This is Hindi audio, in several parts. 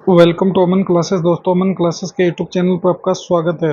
Welcome to Aman classes. दोस्तों, अमन क्लासेस के यूट्यूब चैनल पर आपका स्वागत है।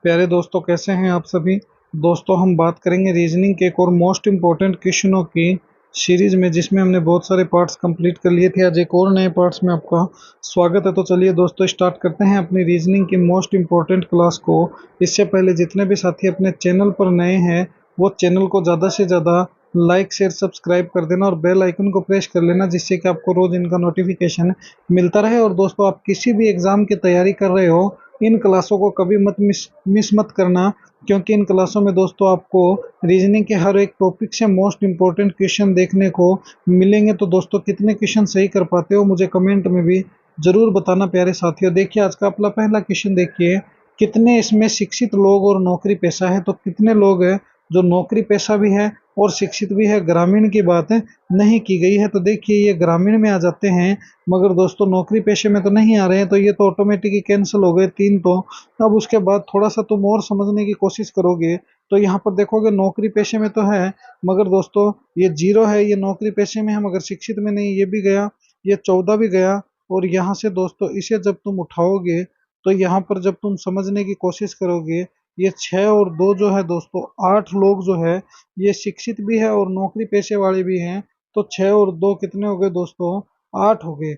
प्यारे दोस्तों, कैसे हैं आप सभी। दोस्तों, हम बात करेंगे रीजनिंग के एक और मोस्ट इम्पोर्टेंट क्वेश्चनों की सीरीज में, जिसमें हमने बहुत सारे पार्ट्स कंप्लीट कर लिए थे। आज एक और नए पार्ट्स में आपका स्वागत है। तो चलिए दोस्तों, स्टार्ट करते हैं अपनी रीजनिंग की मोस्ट इम्पोर्टेंट क्लास को। इससे पहले जितने भी साथी अपने चैनल पर नए हैं, वो चैनल को ज़्यादा से ज़्यादा लाइक शेयर सब्सक्राइब कर देना और बेल आइकन को प्रेस कर लेना, जिससे कि आपको रोज इनका नोटिफिकेशन मिलता रहे। और दोस्तों, आप किसी भी एग्जाम की तैयारी कर रहे हो, इन क्लासों को कभी मत मिस मत करना, क्योंकि इन क्लासों में दोस्तों आपको रीजनिंग के हर एक टॉपिक से मोस्ट इंपॉर्टेंट क्वेश्चन देखने को मिलेंगे। तो दोस्तों, कितने क्वेश्चन सही कर पाते हो मुझे कमेंट में भी जरूर बताना प्यारे साथियों। देखिए, आज का अपना पहला क्वेश्चन देखिए, कितने इसमें शिक्षित लोग और नौकरी पेशा है। तो कितने लोग हैं जो नौकरी पेशा भी है और शिक्षित भी है। ग्रामीण की बात नहीं की गई है, तो देखिए ये ग्रामीण में आ जाते हैं, मगर दोस्तों नौकरी पेशे में तो नहीं आ रहे हैं। तो ये तो ऑटोमेटिक ही कैंसिल हो गए तीन। तो अब उसके बाद थोड़ा सा तुम और समझने की कोशिश करोगे तो यहाँ पर देखोगे नौकरी पेशे में तो है, मगर दोस्तों ये जीरो है। ये नौकरी पेशे में है मगर शिक्षित में नहीं, ये भी गया, ये 14 भी गया। और यहाँ से दोस्तों इसे जब तुम उठाओगे तो यहाँ पर जब तुम समझने की कोशिश करोगे, ये 6 और 2 जो है दोस्तों, 8 लोग जो है ये शिक्षित भी है और नौकरी पेशे वाले भी हैं। तो 6 और 2 कितने हो गए दोस्तों, 8 हो गए।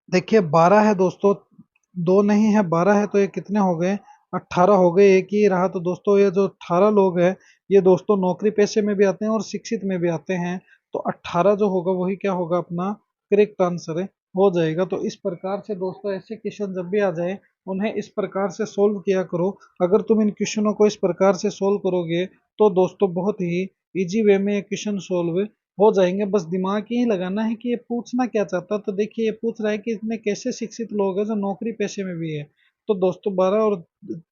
देखिए 12 है दोस्तों, दो नहीं है, 12 है, तो ये कितने हो गए, 18 हो गए। एक ही रहा। तो दोस्तों ये जो 18 लोग हैं, ये दोस्तों नौकरी पेशे में भी आते हैं और शिक्षित में भी आते हैं। तो 18 जो होगा वही क्या होगा, अपना करेक्ट आंसर हो जाएगा। तो इस प्रकार से दोस्तों ऐसे क्वेश्चन जब भी आ जाए, उन्हें इस प्रकार से सोल्व किया करो। अगर तुम इन क्वेश्चनों को इस प्रकार से सोल्व करोगे तो दोस्तों बहुत ही इजी वे में ये क्वेश्चन सोल्व हो जाएंगे। बस दिमाग ही लगाना है कि ये पूछना क्या चाहता है। तो देखिए ये पूछ रहा है कि इसमें कैसे शिक्षित लोग हैं जो नौकरी पेशे में भी है। तो दोस्तों 12 और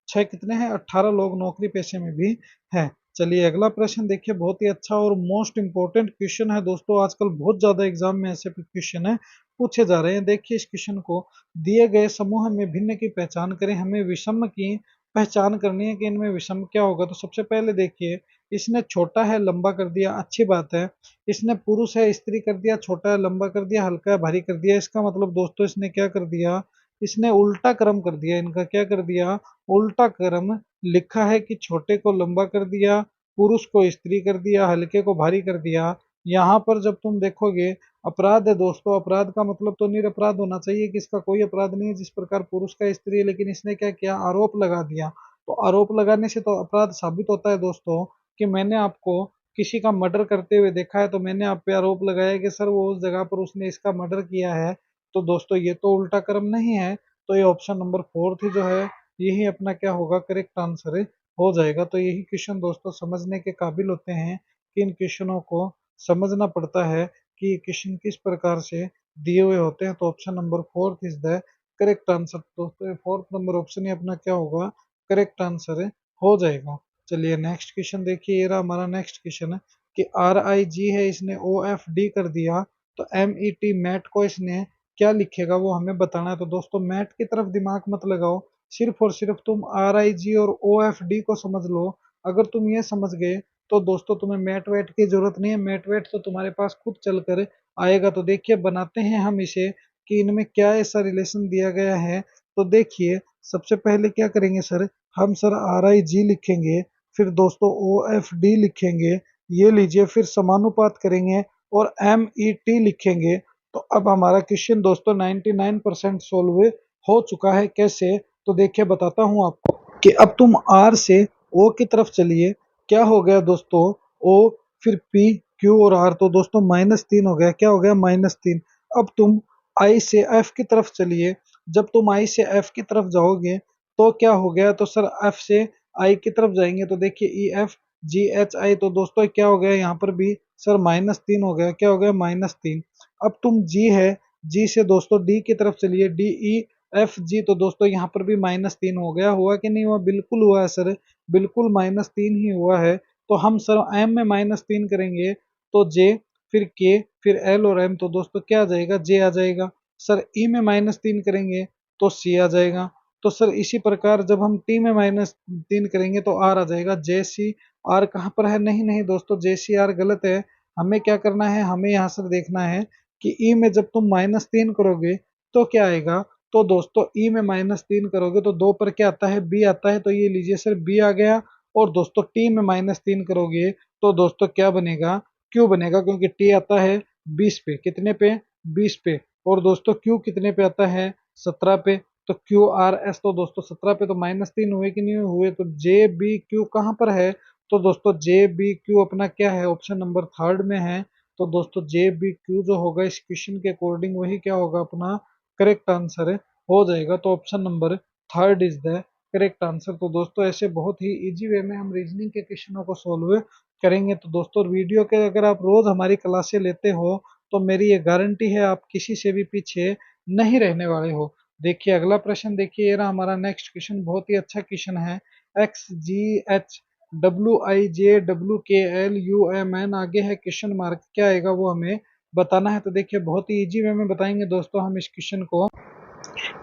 6 कितने हैं, 18 लोग नौकरी पेशे में भी हैं। चलिए अगला प्रश्न देखिए, बहुत ही अच्छा और मोस्ट इंपॉर्टेंट क्वेश्चन है दोस्तों। आजकल बहुत ज्यादा एग्जाम में ऐसे क्वेश्चन है पूछे जा रहे हैं। देखिए इस क्वेश्चन को, दिए गए समूह में भिन्न की पहचान करें। हमें विषम की पहचान करनी है कि इनमें विषम क्या होगा। तो सबसे पहले देखिए, इसने छोटा है लंबा कर दिया, अच्छी बात है। इसने पुरुष है स्त्री कर दिया, छोटा है लंबा कर दिया, हल्का है भारी कर दिया। इसका मतलब दोस्तों इसने क्या कर दिया, इसने उल्टा क्रम कर दिया। इनका क्या कर दिया, उल्टा क्रम। लिखा है कि छोटे को लंबा कर दिया, पुरुष को स्त्री कर दिया, हल्के को भारी कर दिया। यहाँ पर जब तुम देखोगे, अपराध है दोस्तों। अपराध का मतलब तो निरपराध होना चाहिए कि इसका कोई अपराध नहीं है, जिस प्रकार पुरुष का स्त्री है। लेकिन इसने क्या किया, आरोप लगा दिया। तो आरोप लगाने से तो अपराध साबित होता है दोस्तों, कि मैंने आपको किसी का मर्डर करते हुए देखा है, तो मैंने आप पे आरोप लगाया कि सर वो उस जगह पर उसने इसका मर्डर किया है। तो दोस्तों ये तो उल्टा क्रम नहीं है। तो ये ऑप्शन नंबर फोर्थ ही जो है, यही अपना क्या होगा, करेक्ट आंसर हो जाएगा। तो यही क्वेश्चन दोस्तों समझने के काबिल होते हैं कि इन क्वेश्चनों को समझना पड़ता है कि क्वेश्चन किस प्रकार से दिए हुए होते हैं। तो option number fourth is the correct answer. दोस्तों फोर्थ नंबर ऑप्शन ही अपना क्या होगा, करेक्ट आंसर हो जाएगा। चलिए नेक्स्ट क्वेश्चन देखिए, ये रहा हमारा नेक्स्ट क्वेश्चन है कि RIG है, इसने OFD कर दिया। तो MET मैट को इसने क्या लिखेगा वो हमें बताना है। तो दोस्तों मैट की तरफ दिमाग मत लगाओ, सिर्फ और सिर्फ तुम RIG और OFD को समझ लो। अगर तुम ये समझ गए तो दोस्तों तुम्हें मैट वेट की जरूरत नहीं है। मैट वेट तो तुम्हारे पास खुद चल कर आएगा। तो देखिए बनाते हैं हम इसे कि इनमें क्या ऐसा रिलेशन दिया गया है। तो देखिए सबसे पहले क्या करेंगे सर, हम सर RIG लिखेंगे, फिर दोस्तों OFD लिखेंगे, ये लीजिए, फिर समानुपात करेंगे और MET लिखेंगे। तो अब हमारा क्वेश्चन दोस्तों 99% सोल्व हो चुका है। कैसे, तो देखिए बताता हूं आपको कि अब तुम R से O की तरफ चलिए। क्या हो गया दोस्तों, O, फिर P, Q और R। तो दोस्तों -3 हो गया। क्या हो गया, -3। अब तुम I से F की तरफ चलिए। जब तुम I से F की तरफ जाओगे तो क्या हो गया, तो सर F से I की तरफ जाएंगे। तो देखिए EFGHI। तो दोस्तों क्या हो गया, यहाँ पर भी सर -3 हो गया। क्या हो गया, -3। अब तुम G है, G से दोस्तों D की तरफ चलिए, DEFG। तो दोस्तों यहाँ पर भी -3 हो गया। हुआ कि नहीं हुआ, बिल्कुल हुआ है सर, बिल्कुल -3 ही हुआ है। तो हम सर M में -3 करेंगे तो J, फिर K, फिर L और M। तो दोस्तों क्या आ जाएगा, J आ जाएगा। सर E में -3 करेंगे तो C आ जाएगा। तो सर इसी प्रकार जब हम T में -3 करेंगे तो R आ जाएगा। JCR कहाँ पर है, नहीं नहीं दोस्तों, JCR गलत है। हमें क्या करना है, हमें यहाँ से देखना है कि E में जब तुम -3 करोगे तो क्या आएगा, तो दोस्तों ई में -3 करोगे तो 2 पर क्या आता है, बी आता है, तो ये लीजिए सर बी आ गया। और दोस्तों टी में -3 करोगे तो दोस्तों क्या बनेगा, क्यू बनेगा, क्योंकि टी आता है 20 पे, कितने पे, 20 पे। और दोस्तों क्यू कितने पे आता है, 17 पे। तो क्यू आर एस, तो दोस्तों 17 पे तो -3 हुए कि नहीं हुए, तो जे बी क्यू कहाँ पर है, तो दोस्तों जे बी क्यू अपना क्या है, ऑप्शन नंबर थर्ड में है। तो दोस्तों जे बी क्यू जो होगा इस क्वेश्चन के अकॉर्डिंग वही क्या होगा, अपना करेक्ट आंसर हो जाएगा। तो option number third is the correct answer. तो दोस्तों ऐसे बहुत ही इजी वे में हम रीजनिंग के क्वेश्चनों को सोल्व करेंगे। तो दोस्तों वीडियो के अगर आप रोज हमारी क्लासें लेते हो तो मेरी ये गारंटी है आप किसी से भी पीछे नहीं रहने वाले हो। देखिए अगला प्रश्न, देखिए ये रहा हमारा नेक्स्ट क्वेश्चन, बहुत ही अच्छा क्वेश्चन है। एक्स जी एच WIJ WKL UMN आगे है क्वेश्चन मार्क, क्या आएगा वो हमें बताना है। तो देखिए बहुत ही इजी वे में बताएंगे दोस्तों हम इस क्वेश्चन को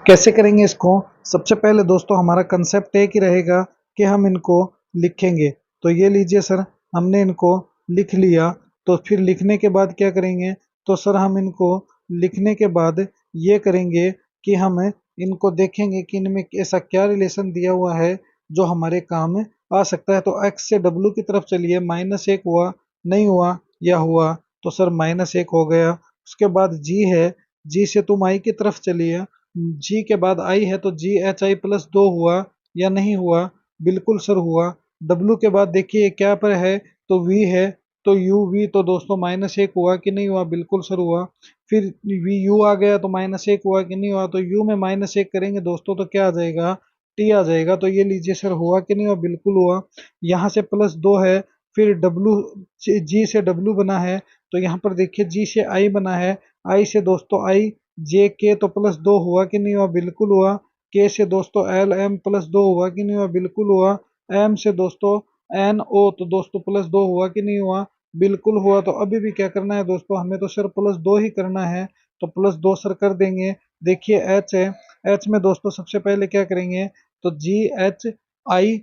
कैसे करेंगे। इसको सबसे पहले दोस्तों हमारा कंसेप्ट एक ही रहेगा कि हम इनको लिखेंगे। तो ये लीजिए सर, हमने इनको लिख लिया। तो फिर लिखने के बाद क्या करेंगे, तो सर हम इनको लिखने के बाद ये करेंगे कि हम इनको देखेंगे कि इनमें ऐसा क्या रिलेशन दिया हुआ है जो हमारे काम आ सकता है। तो एक्स से डब्लू की तरफ चलिए, -1 हुआ, नहीं हुआ, या हुआ, तो सर -1 हो गया। उसके बाद जी है, जी से तुम आई की तरफ चलिए, जी के बाद आई है तो GHI+2 हुआ या नहीं हुआ, बिल्कुल सर हुआ। डब्लू के बाद देखिए क्या पर है, तो वी है, तो यू वी, तो दोस्तों -1 हुआ कि नहीं हुआ, बिल्कुल सर हुआ। फिर वी यू आ गया तो -1 हुआ कि नहीं हुआ, तो यू में -1 करेंगे दोस्तों तो क्या आ जाएगा, टी आ जाएगा। तो ये लीजिए सर हुआ कि नहीं हुआ, बिल्कुल हुआ। यहाँ से +2 है, फिर डब्लू, जी से डब्लू बना है, तो यहाँ पर देखिए जी से आई बना है, आई से दोस्तों आई, जे के तो +2 हुआ कि नहीं हुआ, बिल्कुल हुआ। के से दोस्तों एल एम +2 हुआ कि नहीं हुआ, बिल्कुल हुआ। एम से दोस्तों एन ओ, तो दोस्तों +2 हुआ कि नहीं हुआ, बिल्कुल हुआ। तो अभी भी क्या करना है दोस्तों, हमें तो सर +2 ही करना है, तो +2 सर कर देंगे। देखिए एच है, एच में दोस्तों सबसे पहले क्या करेंगे, तो GHI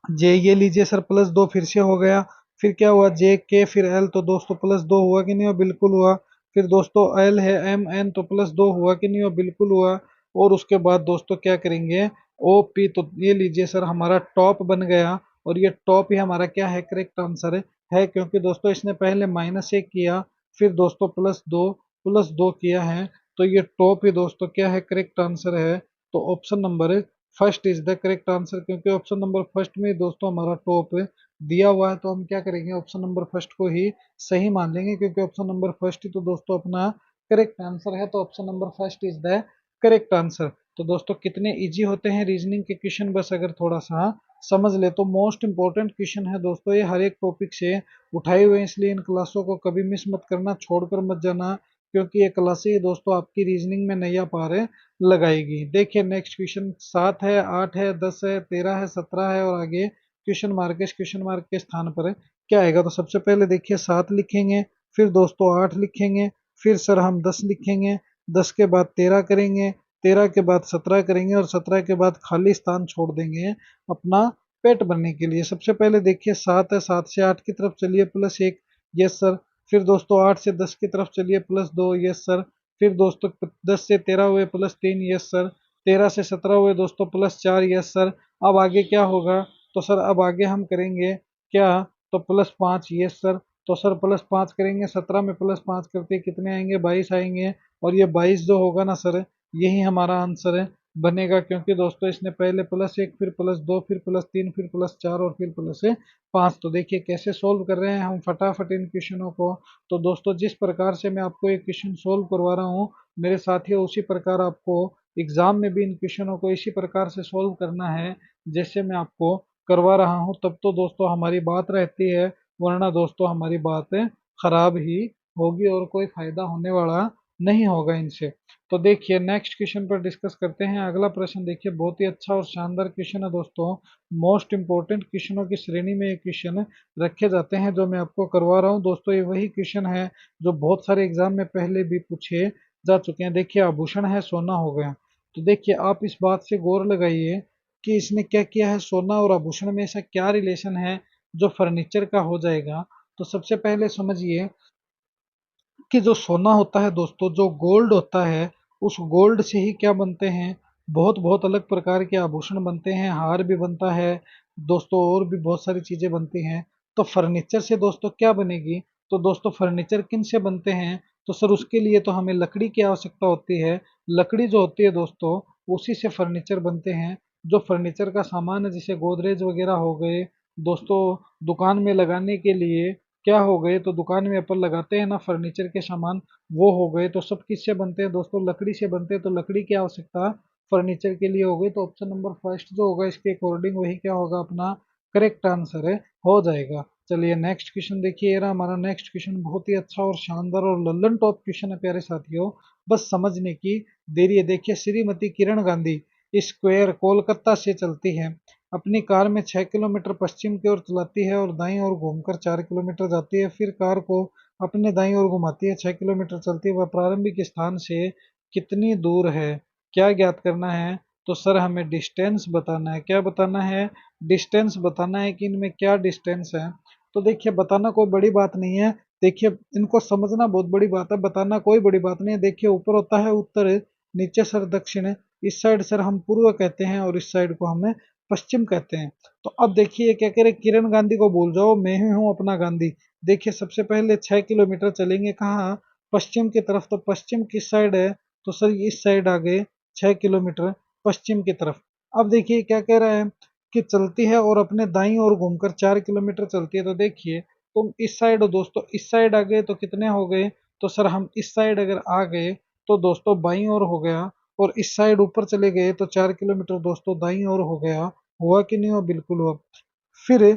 जे, ये लीजिए सर +2 फिर से हो गया। फिर क्या हुआ, जे के, फिर एल, तो दोस्तों +2 हुआ कि नहीं हुआ, बिल्कुल हुआ। फिर दोस्तों एल है एम एन, तो +2 हुआ कि नहीं हुआ, बिल्कुल हुआ। और उसके बाद दोस्तों क्या करेंगे, ओ पी, तो ये लीजिए सर हमारा टॉप बन गया। और ये टॉप ही हमारा क्या है, करेक्ट आंसर है, क्योंकि दोस्तों इसने पहले -1 किया, फिर दोस्तों +2 किया है, तो ये टॉप ही दोस्तों क्या है, करेक्ट आंसर है। तो option number first is the correct answer, क्योंकि ऑप्शन नंबर फर्स्ट में दोस्तों हमारा टॉप दिया हुआ है, तो हम क्या करेंगे, ऑप्शन नंबर फर्स्ट को ही सही मान लेंगे, क्योंकि ऑप्शन नंबर फर्स्ट ही तो दोस्तों अपना करेक्ट आंसर है। तो option number first is the correct answer. तो दोस्तों कितने इजी होते हैं रीजनिंग के क्वेश्चन, बस अगर थोड़ा सा समझ ले तो। मोस्ट इंपॉर्टेंट क्वेश्चन है दोस्तों ये, हर एक टॉपिक से उठाए हुए हैं, इसलिए इन क्लासों को कभी मिस मत करना, छोड़कर मत जाना, क्योंकि ये क्लासें ही दोस्तों आपकी रीजनिंग में नैया पार लगाएगी। देखिए नेक्स्ट क्वेश्चन 7 है, 8 है, 10 है, 13 है, 17 है, और आगे क्वेश्चन मार्क है। इस क्वेश्चन मार्क के स्थान पर क्या आएगा, तो सबसे पहले देखिए 7 लिखेंगे, फिर दोस्तों 8 लिखेंगे, फिर सर हम 10 लिखेंगे, 10 के बाद 13 करेंगे, 13 के बाद 17 करेंगे, और 17 के बाद खाली स्थान छोड़ देंगे अपना पेट भरने के लिए। सबसे पहले देखिए 7 है, 7 से 8 की तरफ चलिए +1, यस सर। फिर दोस्तों 8 से 10 की तरफ चलिए +2, यस सर। फिर दोस्तों 10 से 13 हुए +3, यस सर। 13 से 17 हुए दोस्तों +4, यस सर। अब आगे क्या होगा, तो सर अब आगे हम करेंगे क्या, तो +5, यस सर। तो सर +5 करेंगे, 17 में +5 करते कितने आएंगे, 22 आएंगे। और ये 22 जो होगा ना सर, यही हमारा आंसर बनेगा, क्योंकि दोस्तों इसने पहले +1, फिर +2, फिर +3, फिर +4 और फिर +5। तो देखिए कैसे सोल्व कर रहे हैं हम फटाफट इन क्वेश्चनों को। तो दोस्तों जिस प्रकार से मैं आपको एक क्वेश्चन सोल्व करवा रहा हूँ मेरे साथियों, उसी प्रकार आपको एग्जाम में भी इन क्वेश्चनों को इसी प्रकार से सोल्व करना है जैसे मैं आपको करवा रहा हूँ, तब तो दोस्तों हमारी बात रहती है, वरना दोस्तों हमारी बात खराब ही होगी और कोई फायदा होने वाला नहीं होगा इनसे। तो देखिए नेक्स्ट क्वेश्चन पर डिस्कस करते हैं। अगला प्रश्न देखिए, बहुत ही अच्छा और शानदार क्वेश्चन है दोस्तों, मोस्ट इंपोर्टेंट क्वेश्चनों की श्रेणी में ये क्वेश्चन रखे जाते हैं जो मैं आपको करवा रहा हूँ दोस्तों। ये वही क्वेश्चन है जो बहुत सारे एग्जाम में पहले भी पूछे जा चुके हैं। देखिए आभूषण है, सोना हो गया, तो देखिए आप इस बात से गौर लगाइए कि इसने क्या किया है, सोना और आभूषण में ऐसा क्या रिलेशन है जो फर्नीचर का हो जाएगा। तो सबसे पहले समझिए कि जो सोना होता है दोस्तों, जो गोल्ड होता है, उस गोल्ड से ही क्या बनते हैं, बहुत बहुत अलग प्रकार के आभूषण बनते हैं, हार भी बनता है दोस्तों, और भी बहुत सारी चीजें बनती हैं। तो फर्नीचर से दोस्तों क्या बनेगी, तो दोस्तों फर्नीचर किन से बनते हैं, तो सर उसके लिए तो हमें लकड़ी की आवश्यकता होती है। लकड़ी जो होती है दोस्तों, उसी से फर्नीचर बनते हैं। जो फर्नीचर का सामान है, जैसे गोदरेज वगैरह हो गए दोस्तों, दुकान में लगाने के लिए क्या हो गए, तो दुकान में अपन लगाते हैं ना फर्नीचर के सामान, वो हो गए। तो सब किससे बनते हैं दोस्तों, लकड़ी से बनते हैं। तो लकड़ी की आवश्यकता फर्नीचर के लिए हो गई। तो ऑप्शन नंबर फर्स्ट जो होगा इसके अकॉर्डिंग वही क्या होगा, अपना करेक्ट आंसर है, हो जाएगा। चलिए नेक्स्ट क्वेश्चन देखिए, ये रहा हमारा नेक्स्ट क्वेश्चन। बहुत ही अच्छा और शानदार और लल्लन टॉप क्वेश्चन है प्यारे साथियों, बस समझने की देरी है। देखिए, श्रीमती किरण गांधी स्क्वायर कोलकाता से चलती है, अपनी कार में 6 किलोमीटर पश्चिम की ओर चलाती है और दाईं ओर घूमकर 4 किलोमीटर जाती है, फिर कार को अपने दाईं ओर घुमाती है, 6 किलोमीटर चलती है। वह प्रारंभिक स्थान से कितनी दूर है, क्या ज्ञात करना है, तो सर हमें डिस्टेंस बताना है। क्या बताना है, डिस्टेंस बताना है कि इनमें क्या डिस्टेंस है। तो देखिए, बताना कोई बड़ी बात नहीं है, देखिए इनको समझना बहुत बड़ी बात है, बताना कोई बड़ी बात नहीं है। देखिए, ऊपर होता है उत्तर, नीचे सर दक्षिण, इस साइड सर हम पूर्व कहते हैं और इस साइड को हमें पश्चिम कहते हैं। तो अब देखिए क्या कह रहे, किरण गांधी को भूल जाओ, मैं ही हूं अपना गांधी। देखिए, सबसे पहले 6 किलोमीटर चलेंगे कहाँ, पश्चिम की तरफ। तो पश्चिम किस साइड है, तो सर इस साइड आ गए 6 किलोमीटर पश्चिम की तरफ। अब देखिए क्या कह रहा है कि चलती है और अपने दाईं ओर घूमकर 4 किलोमीटर चलती है। तो देखिए, तुम इस साइड हो दोस्तों, इस साइड आ गए तो कितने हो गए, तो सर हम इस साइड अगर आ गए तो दोस्तों बाईं ओर हो गया, और इस साइड ऊपर चले गए तो 4 किलोमीटर दोस्तों दाईं ओर हो गया। हुआ कि नहीं हुआ, बिल्कुल हुआ। फिर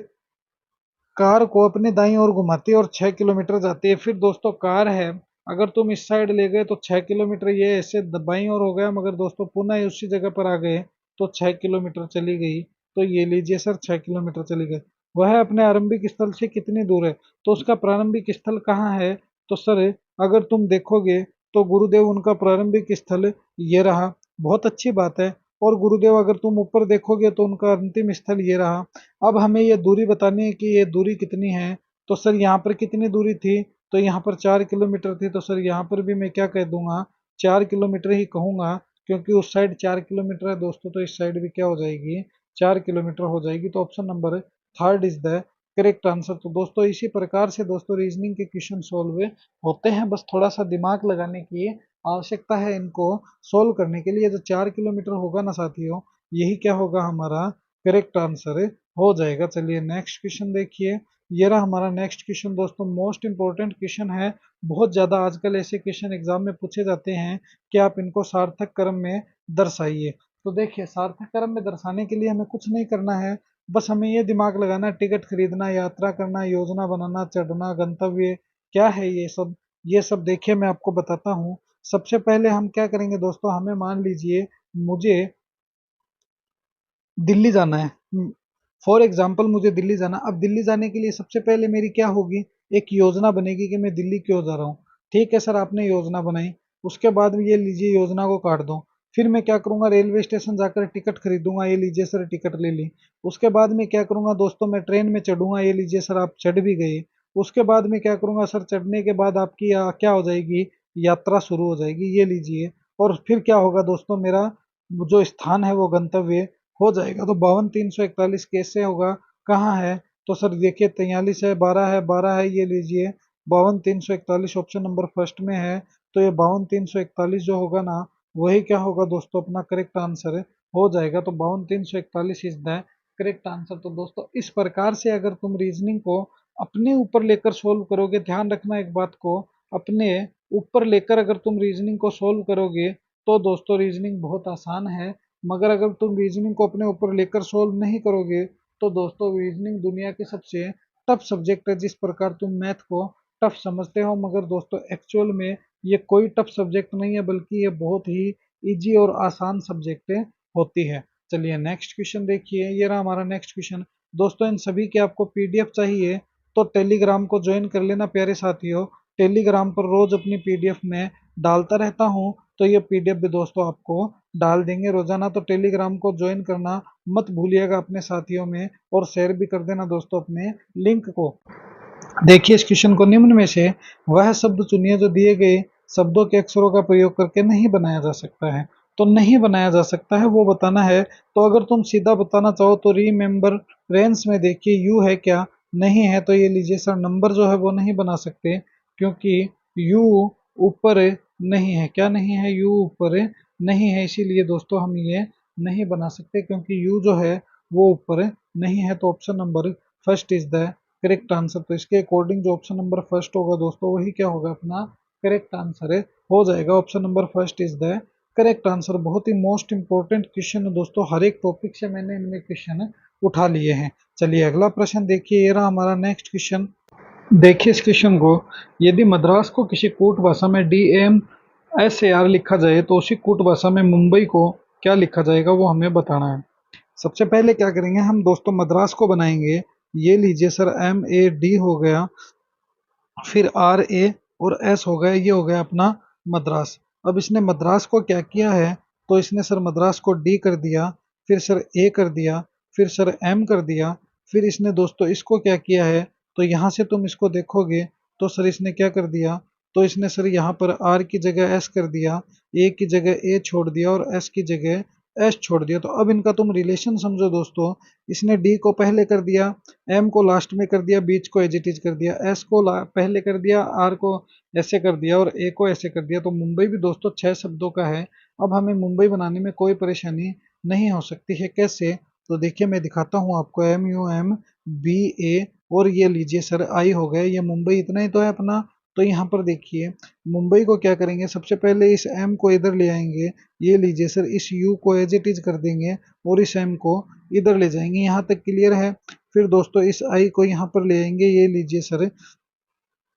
कार को अपने दाईं ओर घुमाती है और 6 किलोमीटर जाती है। फिर दोस्तों कार है, अगर तुम इस साइड ले गए तो 6 किलोमीटर ये ऐसे बाईं ओर हो गया, मगर दोस्तों पुनः उसी जगह पर आ गए तो 6 किलोमीटर चली गई। तो ये लीजिए सर, 6 किलोमीटर चली गई। वह अपने आरंभिक स्थल से कितनी दूर है, तो उसका प्रारंभिक स्थल कहाँ है, तो सर अगर तुम देखोगे तो गुरुदेव उनका प्रारंभिक स्थल ये रहा। बहुत अच्छी बात है। और गुरुदेव अगर तुम ऊपर देखोगे तो उनका अंतिम स्थल ये रहा। अब हमें ये दूरी बतानी है कि ये दूरी कितनी है, तो सर यहाँ पर कितनी दूरी थी, तो यहाँ पर 4 किलोमीटर थी। तो सर यहाँ पर भी मैं क्या कह दूंगा, 4 किलोमीटर ही कहूंगा, क्योंकि उस साइड 4 किलोमीटर है दोस्तों, तो इस साइड भी क्या हो जाएगी, 4 किलोमीटर हो जाएगी। तो option number third is the correct answer. तो दोस्तों इसी प्रकार से दोस्तों रीजनिंग के क्वेश्चन सॉल्व होते हैं, बस थोड़ा सा दिमाग लगाने की आवश्यकता है इनको सोल्व करने के लिए। जो 4 किलोमीटर होगा ना साथियों, यही क्या होगा, हमारा करेक्ट आंसर हो जाएगा। चलिए नेक्स्ट क्वेश्चन देखिए, ये रहा हमारा नेक्स्ट क्वेश्चन दोस्तों, मोस्ट इंपॉर्टेंट क्वेश्चन है। बहुत ज्यादा आजकल ऐसे क्वेश्चन एग्जाम में पूछे जाते हैं कि आप इनको सार्थक क्रम में दर्शाइए। तो देखिए, सार्थक क्रम में दर्शाने के लिए हमें कुछ नहीं करना है, बस हमें ये दिमाग लगाना, टिकट खरीदना, यात्रा करना, योजना बनाना, चढ़ना, गंतव्य क्या है ये सब। ये सब देखिए मैं आपको बताता हूँ। सबसे पहले हम क्या करेंगे दोस्तों, हमें मान लीजिए मुझे दिल्ली जाना है, फॉर एग्जाम्पल मुझे दिल्ली जाना। अब दिल्ली जाने के लिए सबसे पहले मेरी क्या होगी, एक योजना बनेगी कि मैं दिल्ली क्यों जा रहा हूँ। ठीक है सर, आपने योजना बनाई, उसके बाद ये लीजिए योजना को काट दो। फिर मैं क्या करूंगा, रेलवे स्टेशन जाकर टिकट खरीदूंगा, ये लीजिए सर टिकट ले ली। उसके बाद मैं क्या करूंगा दोस्तों, मैं ट्रेन में चढ़ूंगा, ये लीजिए सर आप चढ़ भी गए। उसके बाद मैं क्या करूंगा सर, चढ़ने के बाद आपकी क्या हो जाएगी, यात्रा शुरू हो जाएगी, ये लीजिए। और फिर क्या होगा दोस्तों, मेरा जो स्थान है वो गंतव्य हो जाएगा। तो 52,341 कैसे होगा, कहाँ है, तो सर देखिए 43 है, 12 है, ये लीजिए 52,341 ऑप्शन नंबर फर्स्ट में है। तो ये 52,341 जो होगा ना, वही क्या होगा दोस्तों, अपना करेक्ट आंसर हो जाएगा। तो 52,341 इज द करेक्ट आंसर। तो दोस्तों इस प्रकार से अगर तुम रीजनिंग को अपने ऊपर लेकर सोल्व करोगे, ध्यान रखना एक बात को, अपने ऊपर लेकर अगर तुम रीजनिंग को सोल्व करोगे तो दोस्तों रीजनिंग बहुत आसान है। मगर अगर तुम रीजनिंग को अपने ऊपर लेकर सोल्व नहीं करोगे तो दोस्तों रीजनिंग दुनिया के सबसे टफ सब्जेक्ट है। जिस प्रकार तुम मैथ को टफ समझते हो, मगर दोस्तों एक्चुअल में ये कोई टफ सब्जेक्ट नहीं है, बल्कि ये बहुत ही इजी और आसान सब्जेक्ट होती है। चलिए नेक्स्ट क्वेश्चन देखिए, ये रहा हमारा नेक्स्ट क्वेश्चन। दोस्तों इन सभी के आपको पीडीएफ चाहिए तो टेलीग्राम को ज्वाइन कर लेना प्यारे साथियों। टेलीग्राम पर रोज अपनी पीडीएफ में डालता रहता हूँ, तो ये पीडीएफ भी दोस्तों आपको डाल देंगे रोजाना। तो टेलीग्राम को ज्वाइन करना मत भूलिएगा अपने साथियों में, और शेयर भी कर देना दोस्तों अपने लिंक को। देखिए इस क्वेश्चन को, निम्न में से वह शब्द चुनिए जो दिए गए शब्दों के अक्षरों का प्रयोग करके नहीं बनाया जा सकता है। तो नहीं बनाया जा सकता है वो बताना है। तो अगर तुम सीधा बताना चाहो तो रिमेम्बर रेंस में देखिए यू है क्या, नहीं है, तो ये लीजिए सर नंबर जो है वो नहीं बना सकते, क्योंकि यू ऊपर नहीं है। क्या नहीं है? यू ऊपर नहीं है, इसीलिए दोस्तों हम ये नहीं बना सकते, क्योंकि यू जो है वो ऊपर नहीं है। तो option number first is the correct answer. तो इसके अकॉर्डिंग जो ऑप्शन नंबर फर्स्ट होगा दोस्तों वही क्या होगा, अपना करेक्ट आंसर हो जाएगा। Option number first is the correct answer. बहुत ही मोस्ट इंपॉर्टेंट क्वेश्चन है दोस्तों, हर एक टॉपिक से मैंने इनमें क्वेश्चन उठा लिए हैं। चलिए अगला प्रश्न देखिए, ये रहा हमारा नेक्स्ट क्वेश्चन। देखिए इस क्वेश्चन को, यदि मद्रास को किसी कूट भाषा में DMSAR लिखा जाए तो उसी कूट भाषा में मुंबई को क्या लिखा जाएगा, वो हमें बताना है। सबसे पहले क्या करेंगे हम दोस्तों, मद्रास को बनाएंगे। ये लीजिए सर MAD हो गया, फिर RA और S हो गया, ये हो गया अपना मद्रास। अब इसने मद्रास को क्या किया है, तो इसने सर मद्रास को D कर दिया, फिर सर A कर दिया, फिर सर M कर दिया, फिर इसने दोस्तों इसको क्या किया है, तो यहाँ से तुम इसको देखोगे तो सर इसने क्या कर दिया, तो इसने सर यहाँ पर R की जगह S कर दिया, A की जगह A छोड़ दिया और S की जगह S छोड़ दिया। तो अब इनका तुम रिलेशन समझो दोस्तों, इसने D को पहले कर दिया, M को लास्ट में कर दिया, बीच को एज इट इज कर दिया, S को पहले कर दिया, R को ऐसे कर दिया और A को ऐसे कर दिया। तो मुंबई भी दोस्तों 6 शब्दों का है। अब हमें मुंबई बनाने में कोई परेशानी नहीं हो सकती है। कैसे? तो देखिए मैं दिखाता हूँ आपको, MUMBA और ये लीजिए सर I हो गए, ये मुंबई इतना ही तो है अपना। तो यहाँ पर देखिए मुंबई को क्या करेंगे, सबसे पहले इस M को इधर ले आएंगे, ये लीजिए सर इस U को एज इट इज कर देंगे और इस M को इधर ले जाएंगे। यहाँ तक क्लियर है? फिर दोस्तों इस आई को यहाँ पर ले आएंगे, ये लीजिए सर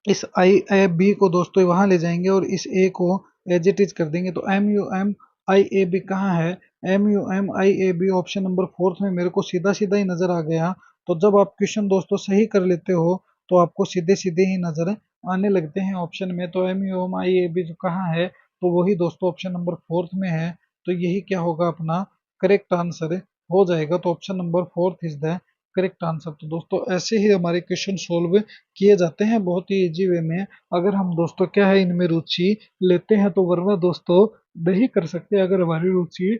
इस IAB को दोस्तों वहां ले जाएंगे और इस A को एज इट इज कर देंगे। तो MUMIAB कहाँ है? MUMIAB ऑप्शन नंबर फोर्थ में मेरे को सीधा सीधा ही नजर आ गया। तो जब आप क्वेश्चन दोस्तों सही कर लेते हो तो आपको सीधे सीधे ही नजर आने लगते हैं ऑप्शन में। तो MUMIAB जो कहाँ है, तो वही दोस्तों ऑप्शन नंबर फोर्थ में है। तो यही क्या होगा, अपना करेक्ट आंसर हो जाएगा। तो option number fourth is the correct answer. तो दोस्तों ऐसे ही हमारे क्वेश्चन सोल्व किए जाते हैं बहुत ही इजी वे में, अगर हम दोस्तों क्या है इनमें रुचि लेते हैं तो, वरना दोस्तों नहीं कर सकते अगर हमारी रुचि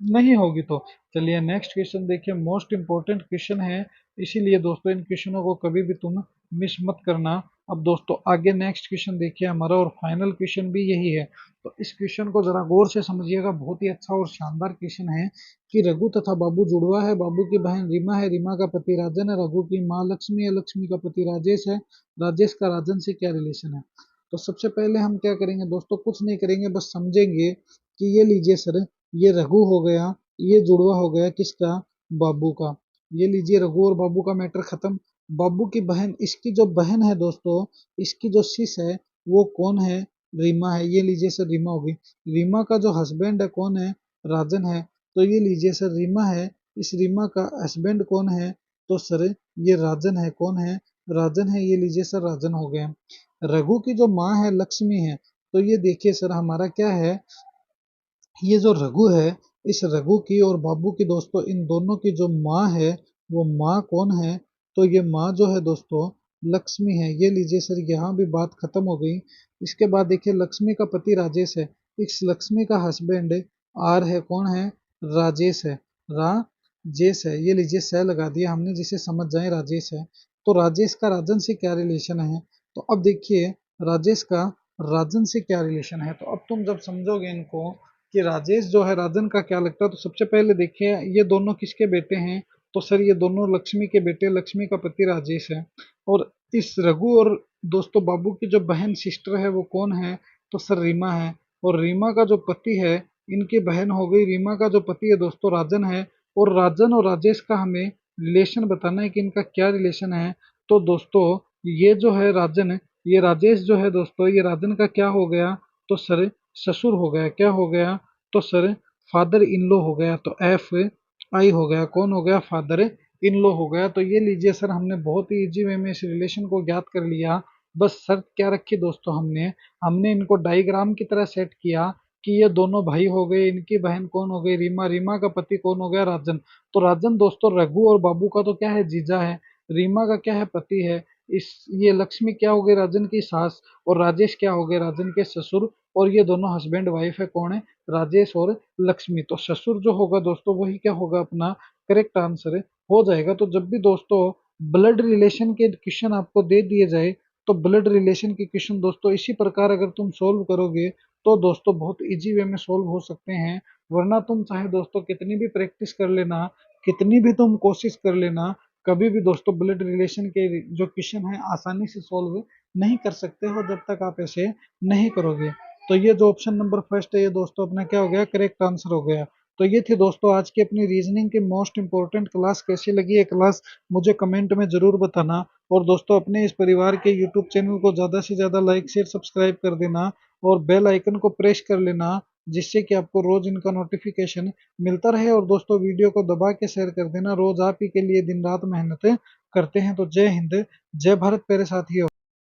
नहीं होगी तो। चलिए नेक्स्ट क्वेश्चन देखिए, मोस्ट इंपॉर्टेंट क्वेश्चन है, इसीलिए दोस्तों इन क्वेश्चनों को कभी भी तुम मिस मत करना। अब दोस्तों आगे नेक्स्ट क्वेश्चन देखिए हमारा, और फाइनल क्वेश्चन भी यही है। तो इस क्वेश्चन को जरा गौर से समझिएगा, बहुत ही अच्छा और शानदार क्वेश्चन है कि रघु तथा बाबू जुड़वा है, बाबू की बहन रीमा है, रीमा का पति राजन है, रघु की माँ लक्ष्मी है, लक्ष्मी का पति राजेश है, राजेश का राजन से क्या रिलेशन है। तो सबसे पहले हम क्या करेंगे दोस्तों, कुछ नहीं करेंगे, बस समझेंगे कि ये लीजिए सर ये रघु हो गया, ये जुड़वा हो गया किसका, बाबू का। ये लीजिए रघु और बाबू का मैटर खत्म। बाबू की बहन, इसकी जो बहन है दोस्तों, इसकी जो सिस है वो कौन है, रीमा है। ये लीजिए सर रीमा होगी। रीमा का जो हस्बैंड है कौन है, राजन है। तो ये लीजिए सर रीमा है, इस रीमा का हस्बैंड कौन है, तो सर ये राजन है। कौन है, राजन है। ये लीजिए सर राजन हो गए। रघु की जो माँ है लक्ष्मी है। तो ये देखिए सर हमारा क्या है, ये जो रघु है, इस रघु की और बाबू की दोस्तों इन दोनों की जो माँ है वो माँ कौन है, तो ये माँ जो है दोस्तों लक्ष्मी है। ये लीजिए सर यहाँ भी बात खत्म हो गई। इसके बाद देखिए लक्ष्मी का पति राजेश है, इस लक्ष्मी का हस्बैंड आर है, कौन है, राजेश है। राजेश है, ये लीजिए सह लगा दिया हमने जिसे समझ जाए राजेश है। तो राजेश का राजन से क्या रिलेशन है, तो अब देखिए राजेश का राजन से क्या रिलेशन है। तो अब तुम जब समझोगे इनको कि राजेश जो है राजन का क्या लगता है, तो सबसे पहले देखिए ये दोनों किसके बेटे हैं, तो सर ये दोनों लक्ष्मी के बेटे, लक्ष्मी का पति राजेश है। और इस रघु और दोस्तों बाबू की जो बहन सिस्टर है वो कौन है, तो सर रीमा है। और रीमा का जो पति है, इनकी बहन हो गई, रीमा का जो पति है दोस्तों राजन है। और राजन और राजेश का हमें रिलेशन बताना है कि इनका क्या रिलेशन है। तो दोस्तों ये जो है राजन, ये राजेश जो है दोस्तों, ये राजन का क्या हो गया, तो सर ससुर हो गया। क्या हो गया, तो सर फादर इन लॉ हो गया। तो FI हो गया, कौन हो गया, फादर इन लॉ हो गया। तो ये लीजिए सर हमने बहुत ही इजी वे में इस रिलेशन को ज्ञात कर लिया। बस शर्त क्या रखी दोस्तों, हमने हमने इनको डायग्राम की तरह सेट किया कि ये दोनों भाई हो गए, इनकी बहन कौन हो गई, रीमा, रीमा का पति कौन हो गया, राजन। तो राजन दोस्तों रघु और बाबू का तो क्या है, जीजा है। रीमा का क्या है, पति है। ये लक्ष्मी क्या हो गई राजन की सास, और राजेश क्या हो गए राजन के ससुर, और ये दोनों हस्बैंड वाइफ है। कौन है? राजेश और लक्ष्मी। तो ससुर जो होगा दोस्तों वही क्या होगा अपना करेक्ट आंसर हो जाएगा। तो जब भी दोस्तों ब्लड रिलेशन के क्वेश्चन आपको दे दिए जाए, तो ब्लड रिलेशन के क्वेश्चन दोस्तों इसी प्रकार अगर तुम सोल्व करोगे तो दोस्तों बहुत इजी वे में सोल्व हो सकते हैं। वरना तुम चाहे दोस्तों कितनी भी प्रैक्टिस कर लेना, कितनी भी तुम कोशिश कर लेना, कभी भी दोस्तों ब्लड रिलेशन के जो क्वेश्चन है आसानी से सॉल्व नहीं कर सकते हो जब तक आप ऐसे नहीं करोगे। तो ये जो ऑप्शन नंबर फर्स्ट है ये दोस्तों अपना क्या हो गया, करेक्ट आंसर हो गया। तो ये थी दोस्तों आज की अपनी रीजनिंग की मोस्ट इंपॉर्टेंट क्लास। कैसी लगी ये क्लास मुझे कमेंट में जरूर बताना। और दोस्तों अपने इस परिवार के यूट्यूब चैनल को ज़्यादा से ज़्यादा लाइक शेयर सब्सक्राइब कर देना, और बेल आइकन को प्रेस कर लेना, जिससे कि आपको रोज इनका नोटिफिकेशन मिलता रहे। और दोस्तों वीडियो को दबा के शेयर कर देना, रोज आप ही के लिए दिन रात मेहनत करते हैं। तो जय हिंद, जय भारत प्यारे साथियों।